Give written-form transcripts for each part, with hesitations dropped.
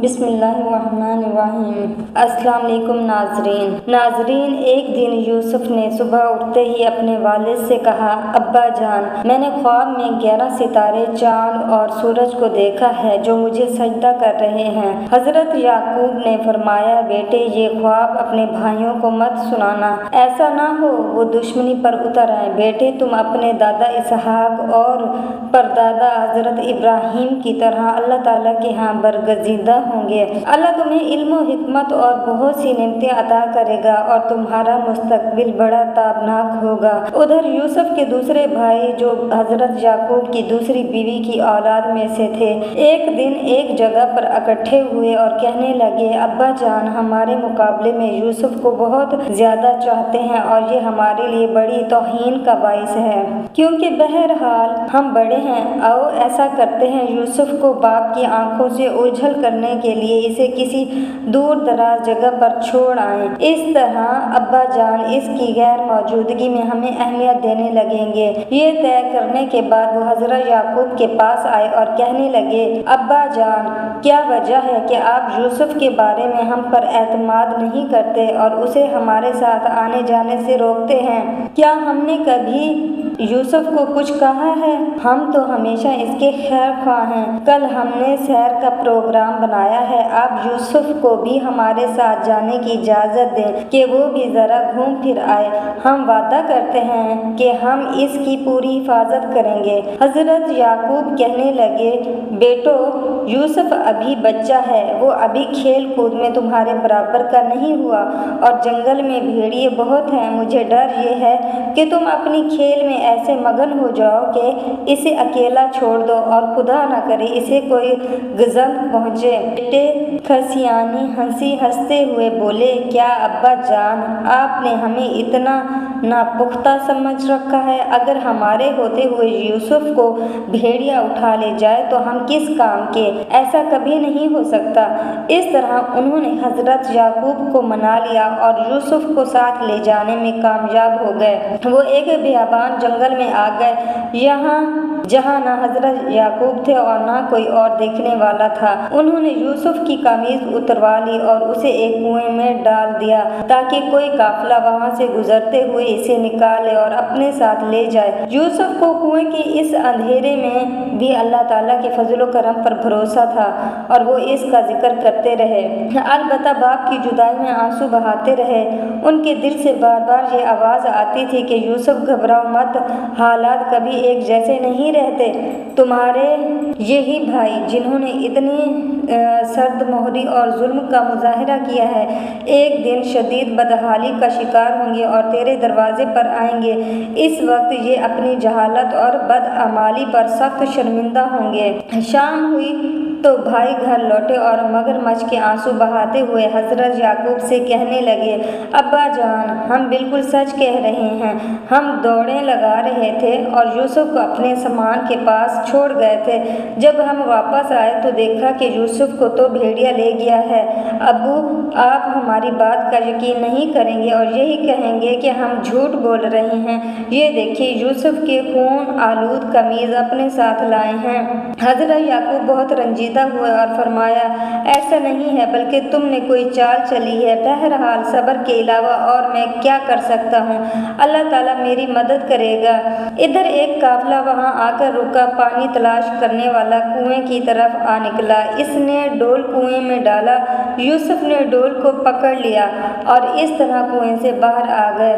بسم اللہ الرحمن الرحیم۔ السلام علیکم ناظرین، ایک دن یوسف نے صبح اٹھتے ہی اپنے والد سے کہا، ابا جان، میں نے خواب میں 11 ستارے، چاند اور سورج کو دیکھا ہے جو مجھے سجدہ کر رہے ہیں۔ حضرت یعقوب نے فرمایا، بیٹے، یہ خواب اپنے بھائیوں کو مت سنانا، ایسا نہ ہو وہ دشمنی پر اتر آئیں۔ بیٹے، تم اپنے دادا اسحاق اور پردادا حضرت ابراہیم کی طرح اللہ تعالیٰ کے ہاں برگزیدہ ہوں گے۔ اللہ تمہیں علم و حکمت اور بہت سی نعمتیں عطا کرے گا اور تمہارا مستقبل بڑا تابناک ہوگا۔ ادھر یوسف کے دوسرے بھائی جو حضرت یعقوب کی دوسری بیوی کی اولاد میں سے تھے، ایک دن ایک جگہ پر اکٹھے ہوئے اور کہنے لگے، ابا جان، ہمارے مقابلے میں یوسف کو بہت زیادہ چاہتے ہیں اور یہ ہمارے لیے بڑی توہین کا باعث ہے، کیونکہ بہرحال ہم بڑے ہیں۔ آؤ ایسا کرتے ہیں، یوسف کو باپ کی آنکھوں سے اوجھل کرنے کے لیے اسے کسی دور دراز جگہ پر چھوڑ آئیں۔ اس طرح ابا جان اس کی غیر موجودگی میں ہمیں اہمیت دینے لگیں گے۔ یہ طے کرنے کے بعد وہ حضرت یعقوب کے پاس آئے اور کہنے لگے، ابا جان، کیا وجہ ہے کہ آپ یوسف کے بارے میں ہم پر اعتماد نہیں کرتے اور اسے ہمارے ساتھ آنے جانے سے روکتے ہیں؟ کیا ہم نے کبھی یوسف کو کچھ کہا ہے؟ ہم تو ہمیشہ اس کے خیر خواہ ہیں۔ کل ہم نے سیر کا پروگرام بنایا ہے، آپ یوسف کو بھی ہمارے ساتھ جانے کی اجازت دیں کہ وہ بھی ذرا گھوم پھر آئے۔ ہم وعدہ کرتے ہیں کہ ہم اس کی پوری حفاظت کریں گے۔ حضرت یعقوب کہنے لگے، بیٹو، یوسف ابھی بچہ ہے، وہ ابھی کھیل کود میں تمہارے برابر کا نہیں ہوا اور جنگل میں بھیڑیے بہت ہیں۔ مجھے ڈر یہ ہے کہ تم اپنی کھیل میں ایسے مگن ہو جاؤ کہ اسے اکیلا چھوڑ دو اور خدا نہ کرے اسے کوئی گزند پہنچے۔ بیٹے کھسیانی ہنستے ہوئے بولے، کیا ابا جان، آپ نے ہمیں اتنا ناپختہ سمجھ رکھا ہے؟ اگر ہمارے ہوتے ہوئے یوسف کو بھیڑیا اٹھا لے جائے تو ہم کس کام کے؟ ایسا کبھی نہیں ہو سکتا۔ اس طرح انہوں نے حضرت یعقوب کو منا لیا اور یوسف کو ساتھ لے جانے میں کامیاب ہو گئے۔ وہ ایک بیابان جنگل میں آ گئے، جہاں نہ حضرت یعقوب تھے اور نہ کوئی اور دیکھنے والا تھا۔ انہوں نے یوسف کی قمیض اتروا لی اور اسے ایک کنویں میں ڈال دیا تاکہ کوئی قافلہ وہاں سے گزرتے ہوئے اسے نکالے اور اپنے ساتھ لے جائے۔ یوسف کو کنویں کے اس اندھیرے میں بھی اللہ تعالیٰ کے فضل و کرم پر بھروسہ تھا اور وہ اس کا ذکر کرتے رہے۔ البتہ باپ کی جدائی میں آنسو بہاتے رہے۔ ان کے دل سے بار بار یہ آواز آتی تھی کہ یوسف، گھبراؤ مت، حالات کبھی ایک جیسے نہیں رہتے۔ تمہارے یہی بھائی جنہوں نے اتنی سرد مہری اور ظلم کا مظاہرہ کیا ہے، ایک دن شدید بدحالی کا شکار ہوں گے اور تیرے دروازے پر آئیں گے۔ اس وقت یہ اپنی جہالت اور بدعمالی پر سخت شرمندہ ہوں گے۔ شام ہوئی تو بھائی گھر لوٹے اور مگرمچھ کے آنسو بہاتے ہوئے حضرت یعقوب سے کہنے لگے، ابا جان، ہم بالکل سچ کہہ رہے ہیں۔ ہم دوڑیں لگا رہے تھے اور یوسف کو اپنے سامان کے پاس چھوڑ گئے تھے۔ جب ہم واپس آئے تو دیکھا کہ یوسف کو تو بھیڑیا لے گیا ہے۔ ابو، آپ ہماری بات کا یقین نہیں کریں گے اور یہی کہیں گے کہ ہم جھوٹ بول رہے ہیں۔ یہ دیکھیے، یوسف کی خون آلود قمیض اپنے ساتھ لائے ہیں۔ حضرت یعقوب بہت رنجیدہ ہوئے اور فرمایا، ایسا نہیں ہے، بلکہ تم نے کوئی چال چلی ہے۔ بہرحال صبر کے علاوہ اور میں کیا کر سکتا ہوں؟ اللہ تعالیٰ میری مدد کرے گا۔ ادھر ایک قافلہ وہاں آ کر رکا۔ پانی تلاش کرنے والا کنویں کی طرف آ نکلا۔ اس نے ڈول کنویں میں ڈالا۔ یوسف نے ڈول کو پکڑ لیا اور اس طرح کنویں سے باہر آ گئے۔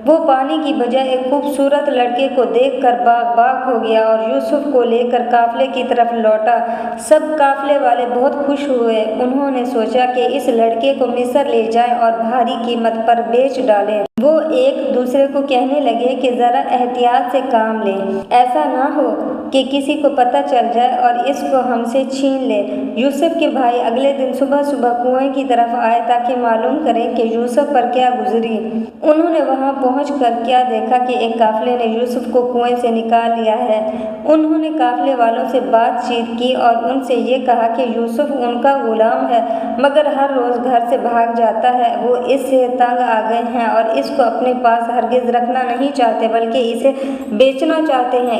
وہ پانی کی بجائے ایک خوبصورت لڑکے کو دیکھ کر باغ ہو گیا اور یوسف کو لے کر قافلے کی طرف لوٹا۔ سب قافلے والے بہت خوش ہوئے۔ انہوں نے سوچا کہ اس لڑکے کو مصر لے جائیں اور بھاری قیمت پر بیچ ڈالیں۔ وہ ایک دوسرے کو کہنے لگے کہ ذرا احتیاط سے کام لیں، ایسا نہ ہو کہ کسی کو پتہ چل جائے اور اس کو ہم سے چھین لے۔ یوسف کے بھائی اگلے دن صبح کنویں کی طرف آئے تاکہ معلوم کریں کہ یوسف پر کیا گزری۔ انہوں نے وہاں پہنچ کر کیا دیکھا کہ ایک قافلے نے یوسف کو کنویں سے نکال لیا ہے۔ انہوں نے قافلے والوں سے بات چیت کی اور ان سے یہ کہا کہ یوسف ان کا غلام ہے مگر ہر روز گھر سے بھاگ جاتا ہے۔ وہ اس سے تنگ آ گئے ہیں اور اس کو اپنے پاس ہرگز رکھنا نہیں چاہتے بلکہ اسے بیچنا چاہتے ہیں۔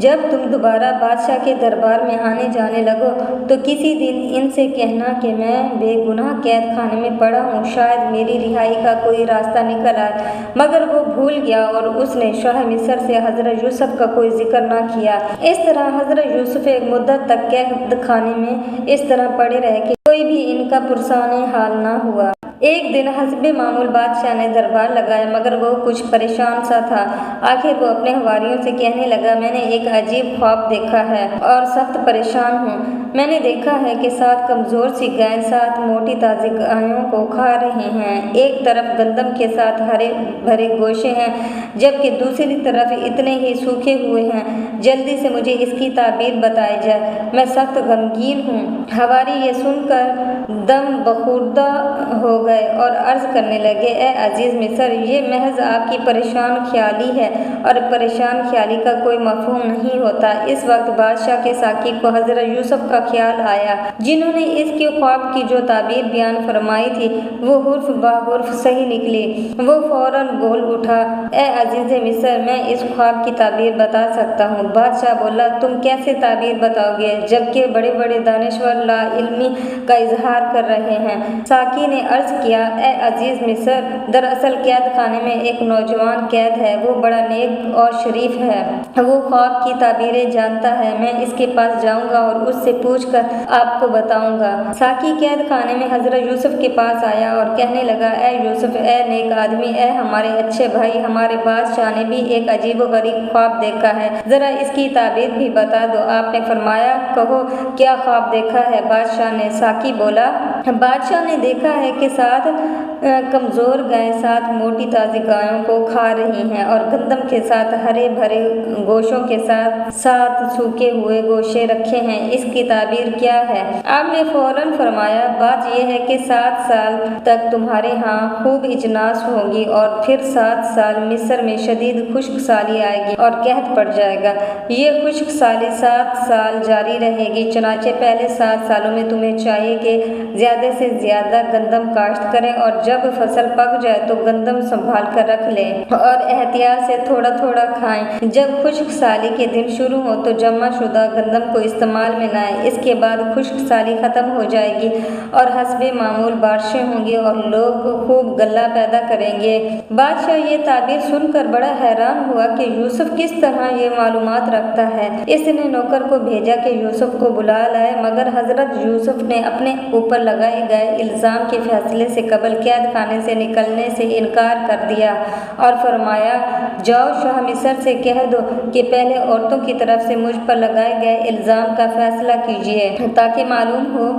جب تم دوبارہ بادشاہ کے دربار میں آنے جانے لگو تو کسی دن ان سے کہنا کہ میں بے گناہ قید خانے میں پڑا ہوں، شاید میری رہائی کا کوئی راستہ نکل آئے۔ مگر وہ بھول گیا اور اس نے شاہ مصر سے حضرت یوسف کا کوئی ذکر نہ کیا۔ اس طرح حضرت یوسف ایک مدت تک قید خانے میں اس طرح پڑے رہے کہ کوئی بھی ان کا پرسان حال نہ ہوا۔ ایک دن حسب معمول بادشاہ نے دربار لگایا، مگر وہ کچھ پریشان سا تھا۔ آخر وہ اپنے حواریوں سے کہنے لگا، میں نے ایک عجیب خواب دیکھا ہے اور سخت پریشان ہوں۔ میں نے دیکھا ہے کہ 7 کمزور سی گائیں 7 موٹی تازی گایوں کو کھا رہی ہیں۔ ایک طرف گندم کے ساتھ ہرے بھرے گوشے ہیں، جبکہ دوسری طرف اتنے ہی سوکھے ہوئے ہیں۔ جلدی سے مجھے اس کی تعبیر بتائی جائے، میں سخت غمگین ہوں۔ حواری یہ سن کر دم بخوردہ ہو گئے اور عرض کرنے لگے، اے عزیز مصر، یہ محض آپ کی پریشان خیالی ہے اور پریشان خیالی کا کوئی مفہوم نہیں ہوتا۔ اس وقت بادشاہ کے ساقی کو حضرت یوسف کا خیال آیا، جنہوں نے اس کے خواب کی جو تعبیر بیان فرمائی تھی وہ حرف بہ حرف صحیح نکلی۔ وہ فوراً بول اٹھا، اے عزیز مصر، میں اس خواب کی تعبیر بتا سکتا ہوں۔ بادشاہ بولا، تم کیسے تعبیر بتاؤ گے جبکہ بڑے بڑے دانشور لا علمی کا اظہار کر رہے ہیں؟ ساقی نے عرض کیا، اے عزیز مصر، دراصل قید خانے میں ایک نوجوان قید ہے، وہ بڑا نیک اور شریف ہے، وہ خواب کی تعبیریں جانتا ہے، میں اس کے پاس جاؤں گا اور اس سے پوچھ کر آپ کو بتاؤں گا۔ ساقی قید خانے میں حضرت یوسف کے پاس آیا اور کہنے لگا، اے یوسف، اے نیک آدمی، اے ہمارے اچھے بھائی، ہمارے بادشاہ نے بھی ایک عجیب و غریب خواب دیکھا ہے، ذرا اس کی تعبیر بھی بتا دو۔ آپ نے فرمایا، کہو کیا خواب دیکھا ہے؟ بادشاہ نے۔ ساقی بولا، بادشاہ نے دیکھا ہے کہ 7 کمزور گائیں 7 موٹی تازی گایوں کو کھا رہی ہیں اور گندم کے ساتھ ہرے بھرے گوشوں کے ساتھ 7 سوکھے ہوئے گوشے رکھے ہیں، اس کی تعبیر کیا ہے؟ آپ نے فوراً فرمایا، بات یہ ہے کہ 7 سال تک تمہارے ہاں خوب اجناس ہوگی اور پھر 7 سال مصر میں شدید خشک سالی آئے گی اور قحط پڑ جائے گا۔ یہ خشک سالی 7 سال جاری رہے گی، چنانچہ پہلے 7 سالوں میں تمہیں چاہیے کہ زیادہ سے زیادہ گندم کاشت کریں اور جب فصل پک جائے تو گندم سنبھال کر رکھ لیں اور احتیاط سے تھوڑا تھوڑا کھائیں۔ جب خشک سالی کے دن شروع ہو تو جمع شدہ گندم کو استعمال میں لائیں۔ اس کے بعد خشک سالی ختم ہو جائے گی اور حسب معمول بارشیں ہوں گی اور لوگ خوب غلہ پیدا کریں گے۔ بادشاہ یہ تعبیر سن کر بڑا حیران ہوا کہ یوسف کس طرح یہ معلومات رکھتا ہے۔ اس نے نوکر کو بھیجا کہ یوسف کو بلا لائے، مگر حضرت یوسف نے اپنے اوپر لگائے گئے الزام کے فیصلے سے قبل قید خانے سے نکلنے سے انکار کر دیا اور فرمایا، جاؤ شاہ مصر سے کہہ دو کہ پہلے عورتوں کی طرف سے مجھ پر لگائے گئے الزام کا فیصلہ کیجیے تاکہ معلوم ہو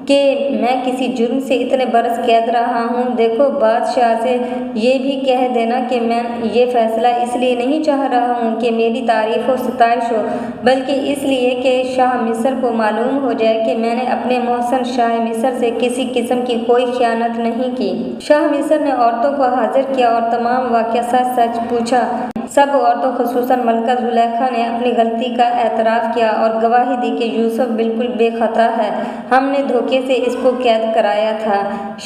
کہ میں کسی جرم سے اتنے برس قید رہا ہوں۔ دیکھو، بادشاہ سے یہ بھی کہہ دینا کہ میں یہ فیصلہ اس لیے نہیں چاہ رہا ہوں کہ میری تعریف و ستائش ہو، بلکہ اس لیے کہ شاہ مصر کو معلوم ہو جائے کہ میں نے اپنے محسن شاہ مصر سے کسی قسم کی کوئی خیانت نہیں کی۔ شاہ مصر نے عورتوں کو حاضر کیا اور تمام واقعہ سچ سچ پوچھا۔ سب عورتوں خصوصاً ملکہ زلیخا نے اپنی غلطی کا اعتراف کیا اور گواہی دی کہ یوسف بالکل بے خطا ہے، ہم نے دھوکے سے اس کو قید کرایا تھا۔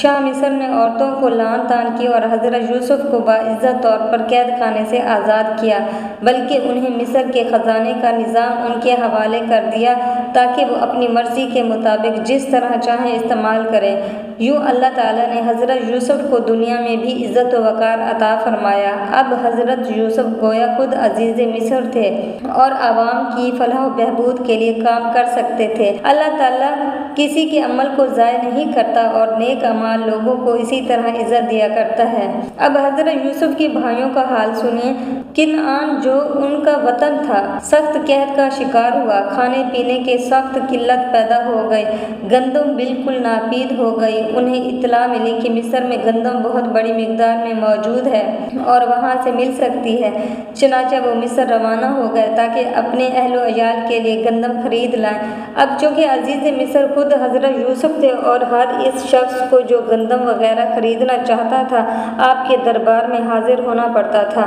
شاہ مصر نے عورتوں کو لعن طعن کی اور حضرت یوسف کو باعزت طور پر قید خانے سے آزاد کیا، بلکہ انہیں مصر کے خزانے کا نظام ان کے حوالے کر دیا تاکہ وہ اپنی مرضی کے مطابق جس طرح چاہیں استعمال کریں۔ یوں اللہ تعالیٰ نے حضرت یوسف کو دنیا میں بھی عزت و وقار عطا فرمایا۔ اب حضرت یوسف گویا خود عزیز مصر تھے اور عوام کی فلاح و بہبود کے لیے کام کر سکتے تھے۔ اللہ تعالیٰ کسی کے عمل کو ضائع نہیں کرتا اور نیک اعمال لوگوں کو اسی طرح عزت دیا کرتا ہے۔ اب حضرت یوسف کے بھائیوں کا حال سنیے۔ کنعان جو ان کا وطن تھا سخت قحط کا شکار ہوا، کھانے پینے کے سخت قلت پیدا ہو گئی، گندم بالکل ناپید ہو گئی۔ انہیں اطلاع ملی کہ مصر میں گندم بہت بڑی مقدار میں موجود ہے اور وہاں سے مل سکتی ہے، چنانچہ وہ مصر روانہ ہو گئے تاکہ اپنے اہل و عیال کے لیے گندم خرید لائیں۔ اب چونکہ عزیز مصر خود حضرت یوسف تھے اور ہر اس شخص کو جو گندم وغیرہ خریدنا چاہتا تھا آپ کے دربار میں حاضر ہونا پڑتا تھا،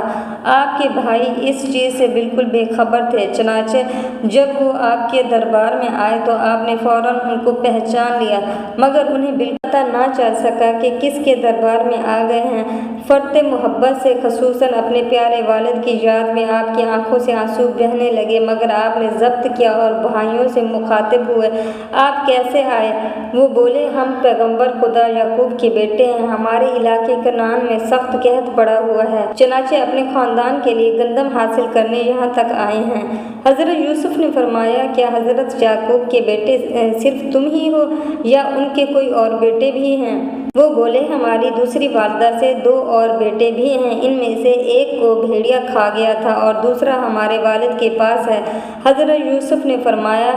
آپ کے بھائی اس چیز سے بالکل بے خبر تھے۔ چنانچہ جب وہ آپ کے دربار میں آئے تو آپ نے فوراً ان کو پہچان لیا، مگر انہیں بالکل پتہ نہ چل سکا کہ کس کے دربار میں آ گئے ہیں۔ فرط محبت سے خصوصاً اپنے پیارے والد والد کی یاد میں آپ کی آنکھوں سے آنسو بہنے لگے، مگر آپ نے ضبط کیا اور بھائیوں سے مخاطب ہوئے، آپ کیسے آئے؟ وہ بولے، ہم پیغمبر خدا یعقوب کے بیٹے ہیں، ہمارے علاقے کنعان میں سخت قحط پڑا ہوا ہے، چنانچہ اپنے خاندان کے لیے گندم حاصل کرنے یہاں تک آئے ہیں۔ حضرت یوسف نے فرمایا، کیا حضرت یعقوب کے بیٹے صرف تم ہی ہو یا ان کے کوئی اور بیٹے بھی ہیں؟ وہ بولے، ہماری دوسری والدہ سے 2 اور بیٹے بھی ہیں، ان میں سے ایک کو بھیڑیا کھا گیا تھا اور دوسرا ہمارے والد کے پاس ہے۔ حضرت یوسف نے فرمایا،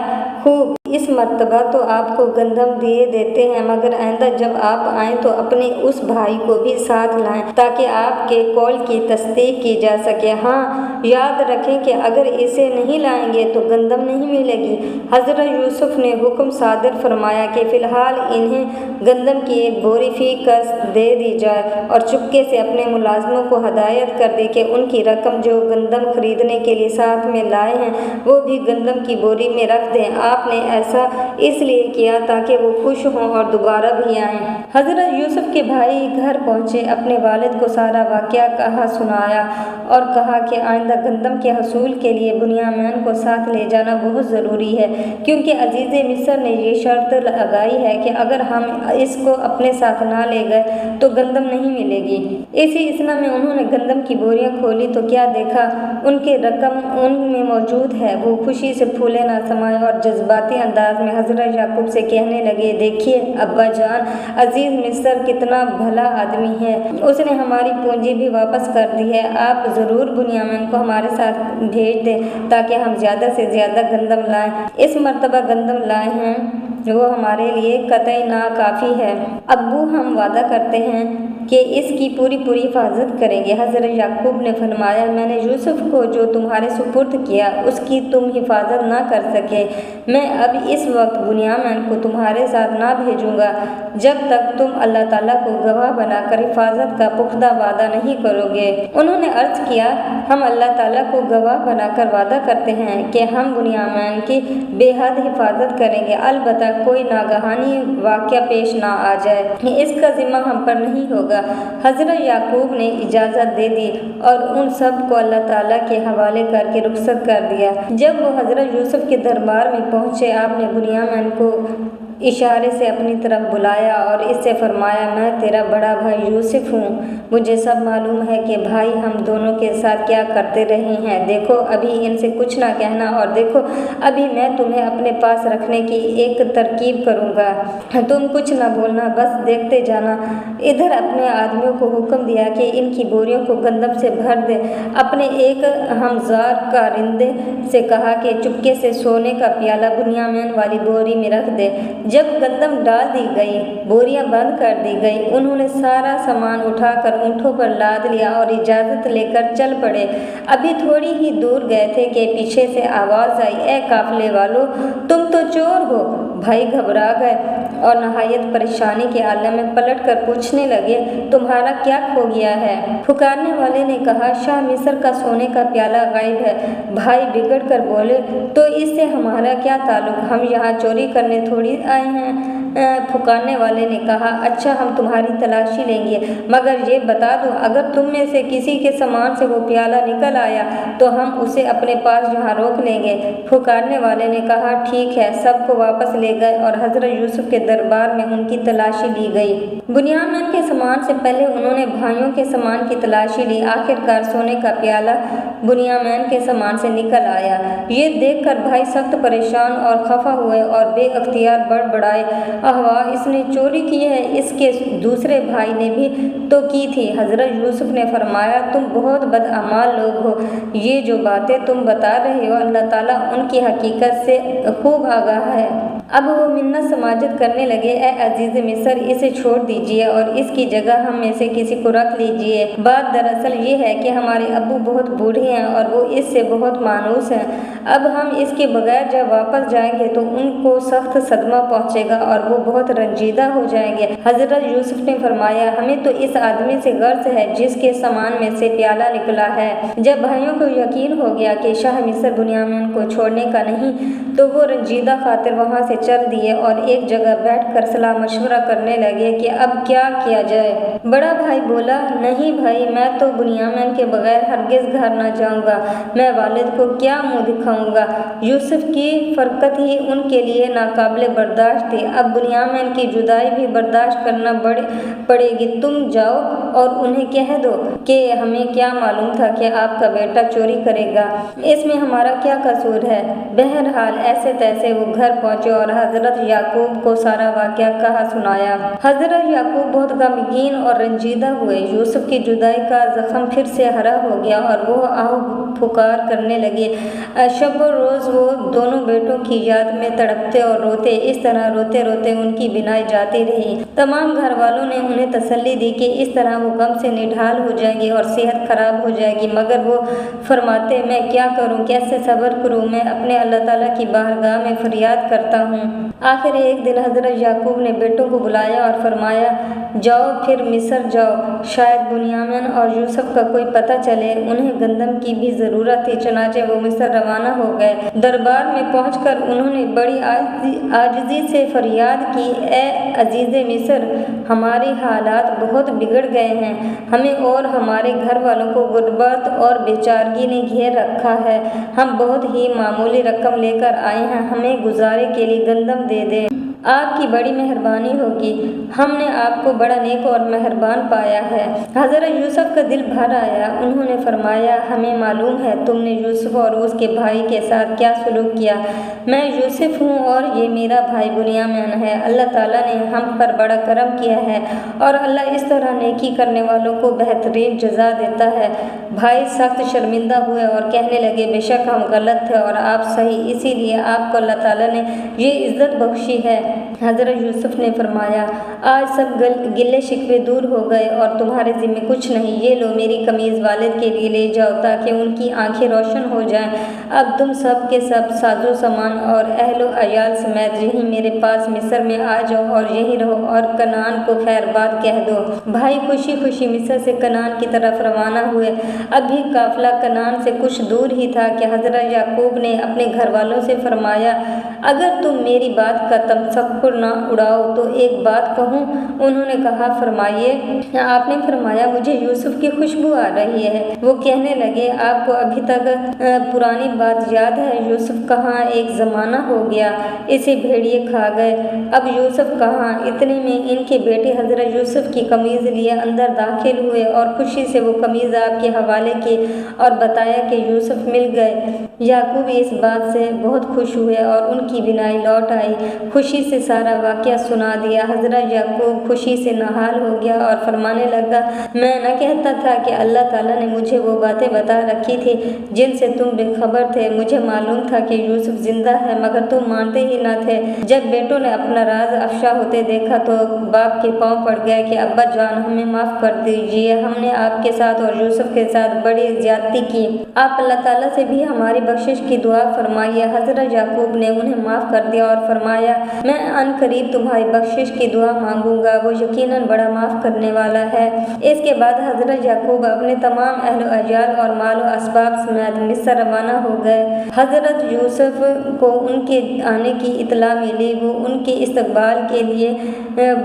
خوب، اس مرتبہ تو آپ کو گندم دیے دیتے ہیں، مگر آئندہ جب آپ آئیں تو اپنے اس بھائی کو بھی ساتھ لائیں تاکہ آپ کے قول کی تصدیق کی جا سکے۔ ہاں، یاد رکھیں کہ اگر اسے نہیں لائیں گے تو گندم نہیں ملے گی۔ حضرت یوسف نے حکم صادر فرمایا کہ فی الحال انہیں گندم کی 1 بوری فی کس دے دی جائے اور چپکے سے اپنے ملازموں کو ہدایت کر دی کہ ان کی رقم جو گندم خریدنے کے لیے ساتھ میں لائے ہیں وہ بھی گندم کی بوری میں رکھ دیں۔ آپ نے ایسا اس لیے کیا تاکہ وہ خوش ہوں اور دوبارہ بھی آئیں۔ حضرت یوسف کے بھائی گھر پہنچے، اپنے والد کو سارا واقعہ سنایا اور کہا کہ آئندہ گندم کے حصول کے لیے بنیامین کو ساتھ لے جانا بہت ضروری ہے، کیونکہ عزیز مصر نے یہ شرط لگائی ہے کہ اگر ہم اس کو اپنے ساتھ نہ لے گئے تو گندم نہیں ملے گی۔ اسی اثنا میں انہوں نے گندم کی بوریاں کھولی تو کیا دیکھا، ان کی رقم ان میں موجود ہے۔ وہ خوشی سے پھولے نہ سمائے اور جذباتی انداز میں حضرت یعقوب سے کہنے لگے، دیکھیے ابا جان، عزیز مصر کتنا بھلا آدمی ہے، اس نے ہماری پونجی بھی واپس کر دی ہے۔ آپ ضرور بنیامین کو ہمارے ساتھ بھیج دیں تاکہ ہم زیادہ سے زیادہ گندم لائیں۔ اس مرتبہ گندم لائے ہیں وہ ہمارے لیے قطعی ناکافی ہے۔ ابو، ہم وعدہ کرتے ہیں کہ اس کی پوری حفاظت کریں گے۔ حضرت یعقوب نے فرمایا، میں نے یوسف کو جو تمہارے سپرد کیا اس کی تم حفاظت نہ کر سکے، میں اب اس وقت بنیامین کو تمہارے ساتھ نہ بھیجوں گا جب تک تم اللہ تعالیٰ کو گواہ بنا کر حفاظت کا پختہ وعدہ نہیں کرو گے۔ انہوں نے عرض کیا، ہم اللہ تعالیٰ کو گواہ بنا کر وعدہ کرتے ہیں کہ ہم بنیامین کی بے حد حفاظت کریں گے، البتہ کوئی ناگہانی واقعہ پیش نہ آ جائے، اس کا ذمہ ہم پر نہیں ہوگا۔ حضرت یعقوب نے اجازت دے دی اور ان سب کو اللہ تعالیٰ کے حوالے کر کے رخصت کر دیا۔ جب وہ حضرت یوسف کے دربار میں پہنچے، آپ نے بنیامین کو اشارے سے اپنی طرف بلایا اور اس سے فرمایا، میں تیرا بڑا بھائی یوسف ہوں، مجھے سب معلوم ہے کہ بھائی ہم دونوں کے ساتھ کیا کرتے رہے ہیں، دیکھو ابھی ان سے کچھ نہ کہنا اور دیکھو ابھی میں تمہیں اپنے پاس رکھنے کی ایک ترکیب کروں گا، تم کچھ نہ بولنا، بس دیکھتے جانا۔ ادھر اپنے آدمیوں کو حکم دیا کہ ان کی بوریوں کو گندم سے بھر دے، اپنے ایک ہمزار کارندے سے کہا کہ چپکے سے سونے کا پیالہ بنیامین والی بوری میں رکھ دے۔ جب گندم ڈال دی گئی، بوریاں بند کر دی گئی، انہوں نے سارا سامان اٹھا کر اونٹوں پر لاد لیا اور اجازت لے کر چل پڑے۔ ابھی تھوڑی ہی دور گئے تھے کہ پیچھے سے آواز آئی، اے قافلے والو، تم تو چور ہو۔ بھائی گھبرا گئے اور نہایت پریشانی کے عالم میں پلٹ کر پوچھنے لگے، تمہارا کیا کھو گیا ہے؟ پکارنے والے نے کہا، شاہ مصر کا سونے کا پیالہ غائب ہے۔ بھائی بگڑ کر بولے، تو اس سے ہمارا کیا تعلق، ہم یہاں چوری کرنے تھوڑی آئے ہیں۔ پکارنے والے نے کہا، اچھا ہم تمہاری تلاشی لیں گے، مگر یہ بتا دو اگر تم میں سے کسی کے سامان سے وہ پیالہ نکل آیا تو ہم اسے اپنے پاس یہاں روک لیں گے۔ پکارنے والے نے کہا، ٹھیک ہے۔ سب کو واپس لے گئے اور حضرت یوسف کے دربار میں ان کی تلاشی لی گئی۔ بنیامین کے سامان سے پہلے انہوں نے بھائیوں کے سامان کی تلاشی لی، آخر کار سونے کا پیالہ بنیامین کے سامان سے نکل آیا۔ یہ دیکھ کر بھائی سخت پریشان اور خفا ہوئے اور بے اختیار بڑبڑائے، آہا، اس نے چوری کی ہے، اس کے دوسرے بھائی نے بھی تو کی تھی۔ حضرت یوسف نے فرمایا، تم بہت بدعمال لوگ ہو، یہ جو باتیں تم بتا رہے ہو اللہ تعالیٰ ان کی حقیقت سے خوب آگاہ ہے۔ اب وہ منت سماجت کرنے لگے، اے عزیز مصر، اسے چھوڑ دیجئے اور اس کی جگہ ہم میں سے کسی کو رکھ لیجئے۔ بات دراصل یہ ہے کہ ہمارے ابو بہت بوڑھے ہیں اور وہ اس سے بہت مانوس ہیں، اب ہم اس کے بغیر جب واپس جائیں گے تو ان کو سخت صدمہ پہنچے گا اور وہ بہت رنجیدہ ہو جائیں گے۔ حضرت یوسف نے فرمایا ہمیں تو اس آدمی سے غرض ہے جس کے سامان میں سے پیالہ نکلا ہے۔ جب بھائیوں کو یقین ہو گیا کہ شاہ مصر بنیامین کو چھوڑنے کا نہیں تو وہ رنجیدہ خاطر وہاں سے چل دیے اور ایک جگہ بیٹھ کر صلاح مشورہ کرنے لگے کہ اب کیا کیا جائے۔ بڑا بھائی بولا نہیں بھائی، میں تو بنیامین کے بغیر ہرگز گھر نہ جاؤں گا، میں والد کو کیا منہ دکھاؤں گا۔ یوسف کی فرقت ہی ان کے لیے ناقابل برداشت تھی، اب بنیامین کی جدائی بھی برداشت کرنا پڑے گی۔ تم جاؤ اور انہیں کہہ دو کہ ہمیں کیا معلوم تھا کہ آپ کا بیٹا چوری کرے گا، اس میں ہمارا کیا قصور ہے۔ بہرحال ایسے تیسے وہ گھر پہنچے اور حضرت یعقوب کو سارا واقعہ کہا سنایا۔ حضرت یعقوب بہت غمگین اور رنجیدہ ہوئے۔ یوسف کی جدائی کا زخم پھر سے ہرا ہو گیا اور وہ آہ پکار کرنے لگے۔ شب و روز وہ دونوں بیٹوں کی یاد میں تڑپتے اور روتے، اس طرح روتے روتے ان کی بینائی جاتی رہی۔ تمام گھر والوں نے انہیں تسلی دی کہ اس طرح وہ غم سے نڈھال ہو جائیں گے اور صحت خراب ہو جائے گی، مگر وہ فرماتے میں کیا کروں، کیسے صبر کروں، میں اپنے اللہ تعالیٰ کی بارگاہ میں فریاد کرتا ہوں۔ آخر ایک دن حضرت یعقوب نے بیٹوں کو بلایا اور فرمایا جاؤ پھر مصر جاؤ، شاید بنیامین اور یوسف کا کوئی پتہ چلے۔ انہیں گندم کی بھی ضرورت تھی، چنانچہ وہ مصر روانہ ہو گئے۔ دربار میں پہنچ کر انہوں نے بڑی عاجزی سے فریاد کی اے عزیز مصر، ہمارے حالات بہت بگڑ گئے ہیں، ہمیں اور ہمارے گھر والوں کو غربت اور بیچارگی نے گھیر رکھا ہے، ہم بہت ہی معمولی رقم لے کر آئے ہیں، ہمیں گزارے کے لیے گندم دے دیں، آپ کی بڑی مہربانی ہوگی، ہم نے آپ کو بڑا نیک اور مہربان پایا ہے۔ حضرت یوسف کا دل بھر آیا، انہوں نے فرمایا ہمیں معلوم ہے تم نے یوسف اور اس کے بھائی کے ساتھ کیا سلوک کیا، میں یوسف ہوں اور یہ میرا بھائی بنیامین ہے، اللہ تعالیٰ نے ہم پر بڑا کرم کیا ہے اور اللہ اس طرح نیکی کرنے والوں کو بہترین جزا دیتا ہے۔ بھائی سخت شرمندہ ہوئے اور کہنے لگے بے شک ہم غلط تھے اور آپ صحیح، اسی لیے آپ کو اللہ تعالیٰ نے یہ عزت بخشی ہے۔ حضرت یوسف نے فرمایا آج سب گلے شکوے دور ہو گئے اور تمہارے ذمہ کچھ نہیں، یہ لو میری قمیض والد کے لیے لے جاؤ تاکہ ان کی آنکھیں روشن ہو جائیں، اب تم سب کے سب ساز و سامان اور اہل و عیال سمیت یہیں میرے پاس مصر میں آ جاؤ اور یہیں رہو اور کنعان کو خیر بات کہہ دو۔ بھائی خوشی خوشی مصر سے کنعان کی طرف روانہ ہوئے۔ ابھی قافلہ کنعان سے کچھ دور ہی تھا کہ حضرت یعقوب نے اپنے گھر والوں سے فرمایا اگر تم میری بات کا تمسخر نہ اڑاؤ تو ایک بات کہوں؟ انہوں نے کہا فرمائیے۔ آپ نے فرمایا مجھے یوسف کی خوشبو آ رہی ہے۔ وہ کہنے لگے آپ کو ابھی تک پرانی بات یاد ہے، یوسف کہاں، ایک زمانہ ہو گیا اسے بھیڑیے کھا گئے، اب یوسف کہاں؟ اتنے میں ان کے بیٹے حضرت یوسف کی قمیض لیے اندر داخل ہوئے اور خوشی سے وہ قمیض آپ کے حوالے کی اور بتایا کہ یوسف مل گئے۔ یعقوب اس بات سے بہت خوش ہوئے اور ان کی بینائی لوٹ آئی، خوشی سے سارا واقعہ سنا دیا۔ حضرت یعقوب خوشی سے نہال ہو گیا اور فرمانے لگا میں نہ کہتا تھا کہ اللہ تعالیٰ نے مجھے وہ باتیں بتا رکھی تھی جن سے تم بے خبر تھے، مجھے معلوم تھا کہ یوسف زندہ ہے مگر تم مانتے ہی نہ تھے۔ جب بیٹوں نے اپنا راز افشا ہوتے دیکھا تو باپ کے پاؤں پڑ گئے کہ ابا جان ہمیں معاف کر دیجیے، ہم نے آپ کے ساتھ اور یوسف کے ساتھ بڑی زیادتی کی، آپ اللہ تعالیٰ سے بھی ہماری بخشش کی دعا فرمائیے۔ حضرت یعقوب نے انہیں معاف کر دیا اور فرمایا میں ان قریب تمہاری بخشش کی دعا مانگوں گا، وہ یقیناً بڑا معاف کرنے والا ہے۔ اس کے بعد حضرت یعقوب اپنے تمام اہل و عیال اور مال و اسباب سمیت مصر روانہ ہو گئے۔ حضرت یوسف کو ان کے آنے کی اطلاع ملی، وہ ان کے استقبال کے لیے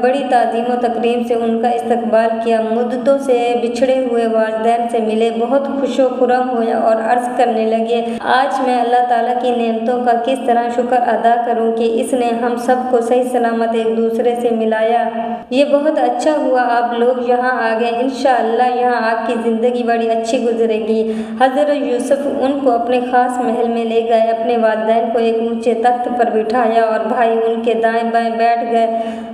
بڑی تعظیم و تکریم سے ان کا استقبال کیا، مدتوں سے بچھڑے ہوئے والدین سے ملے، بہت خوش و خرم ہوئے اور عرض کرنے لگے آج میں اللہ تعالیٰ کی نعمتوں کا کس طرح شکر ادا کروں کہ اس نے ہم سب کو صحیح سلامت ایک دوسرے سے ملایا، یہ بہت اچھا ہوا آپ لوگ یہاں آ گئے، انشاءاللہ یہاں آپ کی زندگی بڑی اچھی گزرے گی۔ حضرت یوسف ان کو اپنے خاص محل میں لے گئے، اپنے والدین کو ایک اونچے تخت پر بٹھایا اور بھائی ان کے دائیں بائیں بیٹھ گئے۔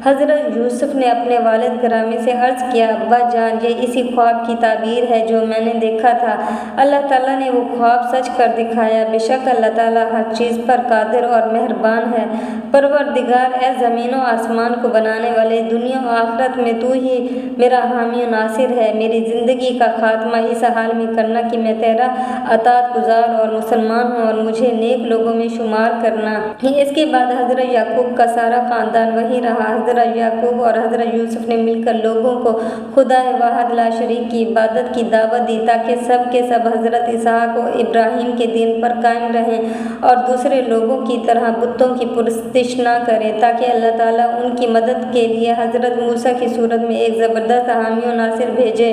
حضرت یوسف نے اپنے والد گرامی سے عرض کیا ابا جان یہ اسی خواب کی تعبیر ہے جو میں نے دیکھا تھا، اللہ تعالیٰ نے وہ خواب سچ کر دکھایا، بے شک اللہ تعالیٰ ہر چیز پر قادر اور مہربان ہے۔ پروردگار اے اے زمین و آسمان کو بنانے والے، دنیا و آخرت میں تو ہی میرا حامی و ناصر ہے۔ میری زندگی کا خاتمہ اس حال میں کرنا کہ میں تیرا اطاعت گزار اور مسلمان ہوں، اور مجھے نیک لوگوں میں شمار کرنا۔ اس کے بعد حضرت یعقوب کا سارا خاندان وہیں رہا۔ حضرت یعقوب اور حضرت یوسف نے مل کر لوگوں کو خدا واحد لا شریک کی عبادت کی دعوت دی، تاکہ سب کے سب حضرت اسحاق و ابراہیم کے دین پر قائم رہیں اور دوسرے لوگوں کی طرح بتوں کی پرستش نہ کریں، تاکہ اللہ تعالیٰ ان کی مدد کے لیے حضرت موسیٰ کی صورت میں ایک زبردست حامی و ناصر بھیجے۔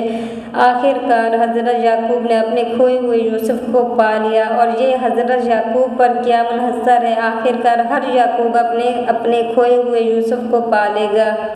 آخر کار حضرت یعقوب نے اپنے کھوئے ہوئے یوسف کو پا لیا، اور یہ حضرت یعقوب پر کیا منحصر ہے، آخر کار ہر یعقوب اپنے کھوئے ہوئے یوسف کو پا لے گا۔